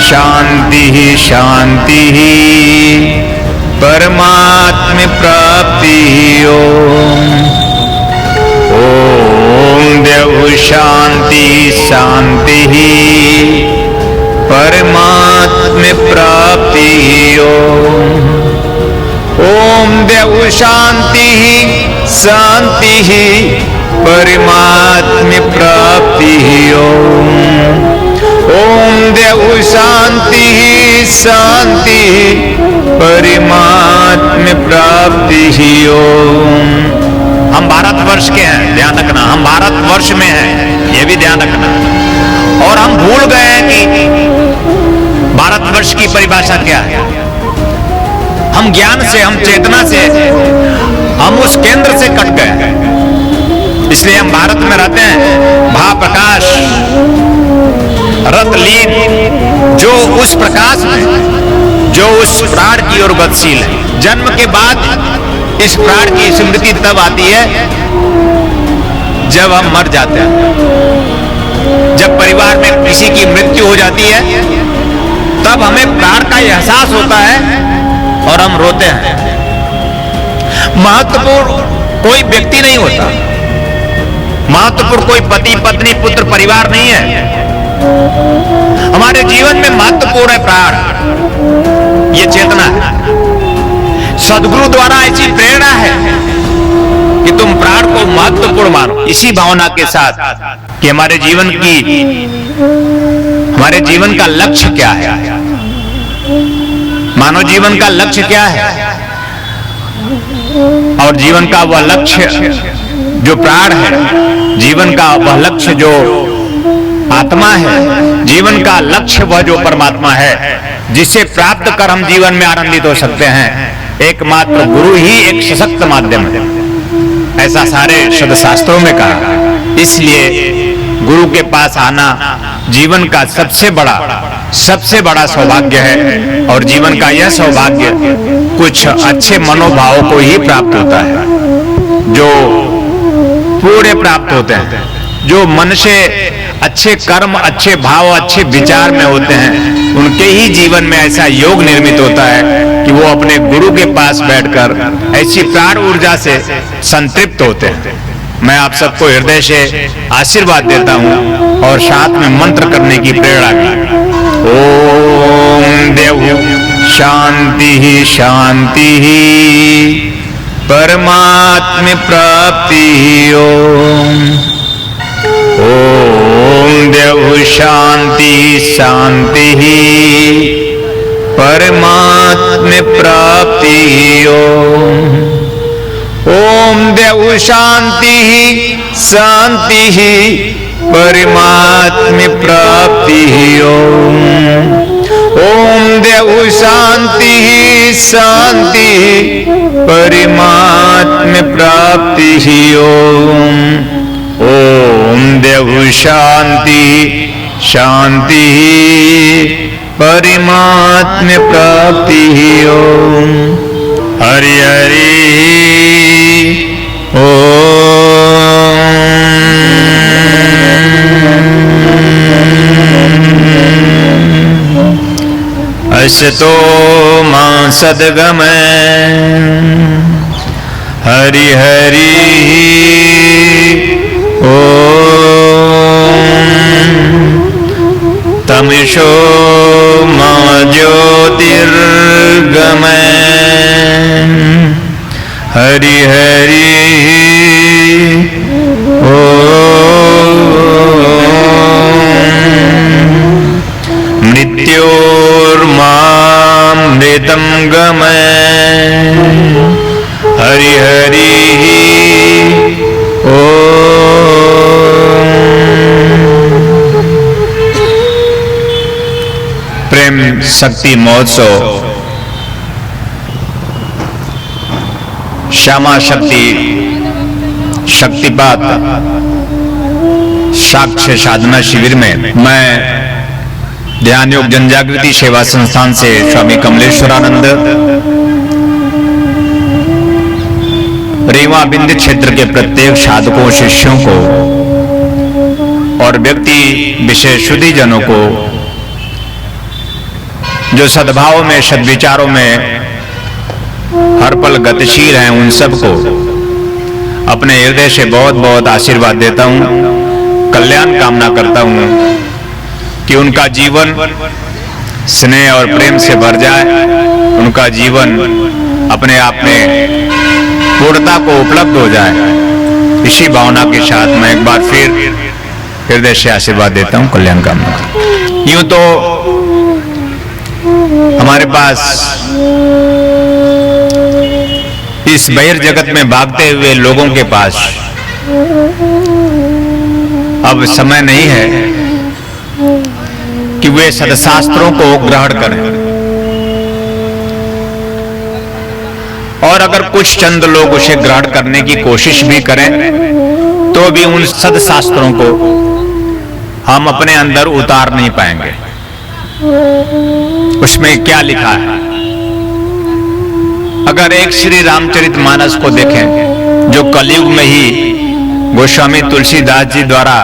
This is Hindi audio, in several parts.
शांति शांति परमात्म प्राप्ति। ओम देव शांति शांति परमात्म प्राप्ति। ओम देव शांति शांति परमात्म प्राप्ति। ओम देव शांति शांति परमात्म प्राप्ति। हम भारतवर्ष के हैं, ध्यान रखना, हम भारतवर्ष में हैं, ये भी ध्यान रखना। और हम भूल गए हैं कि भारतवर्ष की परिभाषा क्या है। हम ज्ञान से, हम चेतना से, हम उस केंद्र से कट गए, इसलिए हम भारत में रहते हैं। महाप्रकाश रतलीन जो उस प्रकाश में, जो उस प्राण की ओर गतिशील है। जन्म के बाद इस प्राण की स्मृति तब आती है जब हम मर जाते हैं, जब परिवार में किसी की मृत्यु हो जाती है, तब हमें प्राण का एहसास होता है और हम रोते हैं। महत्वपूर्ण कोई व्यक्ति नहीं होता, महत्वपूर्ण कोई पति पत्नी पुत्र परिवार नहीं है। हमारे जीवन में महत्वपूर्ण है प्राण, ये चेतना है। सद्गुरु द्वारा ऐसी प्रेरणा है कि तुम प्राण को महत्वपूर्ण मानो, इसी भावना के साथ कि हमारे जीवन का लक्ष्य क्या है। मानव जीवन का लक्ष्य क्या है, और जीवन का वह लक्ष्य जो प्राण है, जीवन का वह लक्ष्य जो आत्मा है, जीवन का लक्ष्य वह जो परमात्मा है, जिसे प्राप्त कर हम जीवन में आनंदित हो सकते हैं। एकमात्र गुरु ही एक सशक्त माध्यम है, ऐसा सारे सदशास्त्रों में कहा। इसलिए गुरु के पास आना जीवन का सबसे बड़ा सौभाग्य है। और जीवन का यह सौभाग्य कुछ अच्छे मनोभावों को ही प्राप्त होता है, जो पूरे प्राप्त होते हैं, जो मन से अच्छे कर्म, अच्छे भाव, अच्छे विचार में होते हैं, उनके ही जीवन में ऐसा योग निर्मित होता है कि वो अपने गुरु के पास बैठकर ऐसी प्राण ऊर्जा से संतृप्त होते हैं। मैं आप सबको हृदय से आशीर्वाद देता हूं और साथ में मंत्र करने की प्रेरणा भी। ओम देव शांति शांति परमात्म प्राप्ति। ओम देव शांति शांति परमात्म प्राप्ति। ओम देव शांति शांति परमात्म प्राप्ति। ओम देव शांति शांति परमात्म प्राप्ति। ओम देव शांति शांति परमात्म प्राप्ति। हरि हरि असतो मां सद्गमय हरि हरि तमसो मां ज्योतिर्गमय हरि हरि मृत्योर्मामृतं गमय हरि हरि प्रेम शक्ति महोत्सव श्यामा शक्ति शक्तिपात साक्ष्य साधना शिविर में मैं ध्यान योग जन जागृति सेवा संस्थान से स्वामी कमलेश्वरानंद रीवा बिंद क्षेत्र के प्रत्येक साधकों शिष्यों को और व्यक्ति विशेष शुद्धि जनों को जो सद्भाव में, सद्विचारों में हर पल गतिशील हैं, उन सबको अपने हृदय से बहुत बहुत आशीर्वाद देता हूँ, कल्याण कामना करता हूँ कि उनका जीवन स्नेह और प्रेम से भर जाए, उनका जीवन अपने आप में पूर्णता को उपलब्ध हो जाए। इसी भावना के साथ मैं एक बार फिर हृदय से आशीर्वाद देता हूँ, कल्याण कामना करता हूँ। यूं तो हमारे पास इस बहिर् जगत में भागते हुए लोगों के पास अब समय नहीं है कि वे सदशास्त्रों को ग्रहण करें, और अगर कुछ चंद लोग उसे ग्रहण करने की कोशिश भी करें तो भी उन सदशास्त्रों को हम अपने अंदर उतार नहीं पाएंगे। उसमें क्या लिखा है? अगर एक श्री रामचरितमानस को देखें जो कलयुग में ही गोस्वामी तुलसीदास जी द्वारा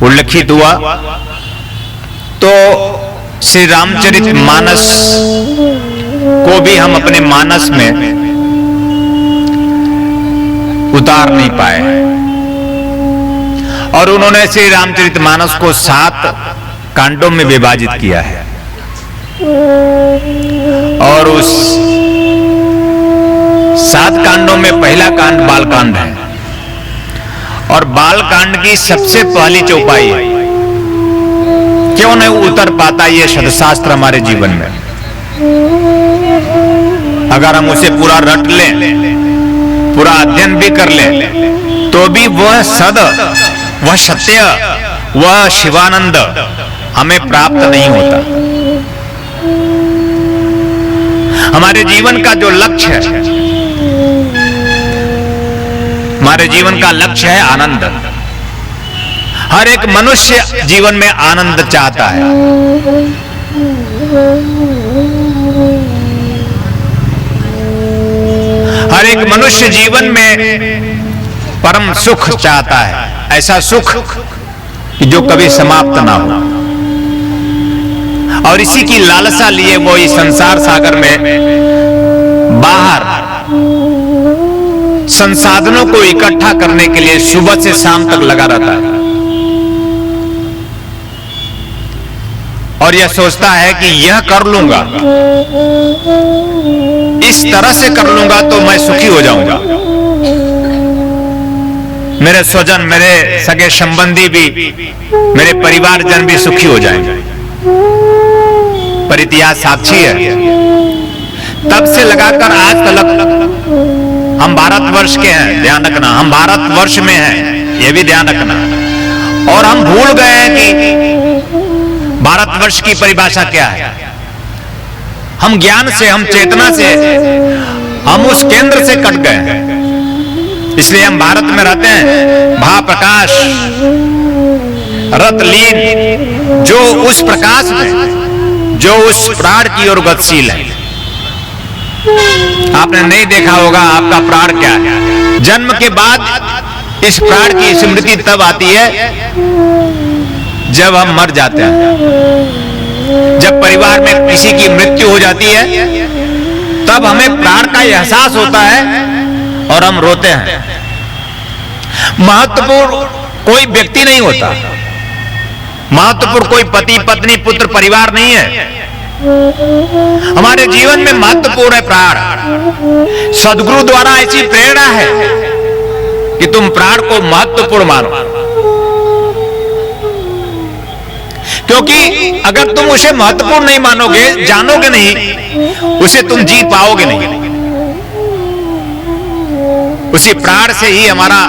उल्लिखित हुआ, तो श्री रामचरितमानस को भी हम अपने मानस में उतार नहीं पाए, और उन्होंने श्री रामचरितमानस को 7 कांडों में विभाजित किया है, और उस 7 कांडों में पहला कांड बालकांड है, और बालकांड की सबसे पहली चौपाई है। क्यों नहीं उतर पाता ये सदशास्त्र हमारे जीवन में? अगर हम उसे पूरा रट लें, पूरा अध्ययन भी कर लें, तो भी वह सद, वह सत्य, वह शिवानंद हमें प्राप्त नहीं होता। हमारे जीवन का जो लक्ष्य है, हमारे जीवन का लक्ष्य है आनंद। हर एक मनुष्य जीवन में आनंद चाहता है। हर एक मनुष्य जीवन में परम सुख चाहता है, ऐसा सुख कि जो कभी समाप्त ना हो, और इसी की लालसा लिए वो इस संसार सागर में बाहर संसाधनों को इकट्ठा करने के लिए सुबह से शाम तक लगा रहता है, और यह सोचता है कि यह कर लूंगा, इस तरह से कर लूंगा तो मैं सुखी हो जाऊंगा, मेरे स्वजन, मेरे सगे संबंधी भी, मेरे परिवारजन भी सुखी हो जाएंगे। पर इतिहास साक्षी है, तब से लगाकर आज तक हम भारतवर्ष के हैं, ध्यान रखना, हम भारतवर्ष में हैं, यह भी ध्यान रखना। और हम भूल गए हैं कि भारतवर्ष की परिभाषा क्या है। हम ज्ञान से, हम चेतना से, हम उस केंद्र से कट गए हैं। इसलिए हम भारत में रहते हैं, महाप्रकाश रतलीन, जो उस प्रकाश में, जो उस प्राण की ओर गतिशील है। आपने नहीं देखा होगा आपका प्राण क्या है। जन्म के बाद इस प्राण की स्मृति तब आती है जब हम मर जाते हैं। जब परिवार में किसी की मृत्यु हो जाती है, तब हमें प्राण का एहसास होता है और हम रोते हैं। महत्वपूर्ण कोई व्यक्ति नहीं होता, महत्वपूर्ण कोई पति पत्नी पुत्र परिवार नहीं है। हमारे जीवन में महत्वपूर्ण है प्राण। सद्गुरु द्वारा ऐसी प्रेरणा है कि तुम प्राण को महत्वपूर्ण मानो, क्योंकि अगर तुम उसे महत्वपूर्ण नहीं मानोगे, जानोगे नहीं, उसे तुम जी पाओगे नहीं। उसी प्राण से ही हमारा,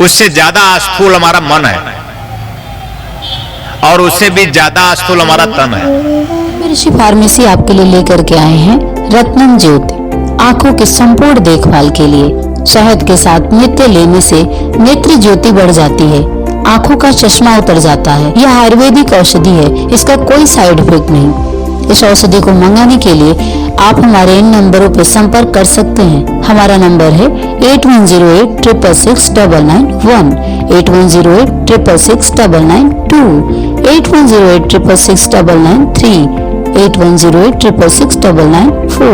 उससे ज्यादा स्थूल हमारा मन है, और उससे भी ज्यादा स्थूल हमारा तन है। ऋषि फार्मेसी आपके लिए लेकर के आए हैं रत्नम ज्योति। आंखों की संपूर्ण देखभाल के लिए शहद के साथ नित्य लेने से नेत्र ज्योति बढ़ जाती है, आंखों का चश्मा उतर जाता है। यह आयुर्वेदिक औषधि है, इसका कोई साइड इफेक्ट नहीं। इस औषधि को मंगाने के लिए आप हमारे इन नंबरों पर संपर्क कर सकते हैं। हमारा नंबर है 8108666991, 8108666992, 8108666993, 8108666994।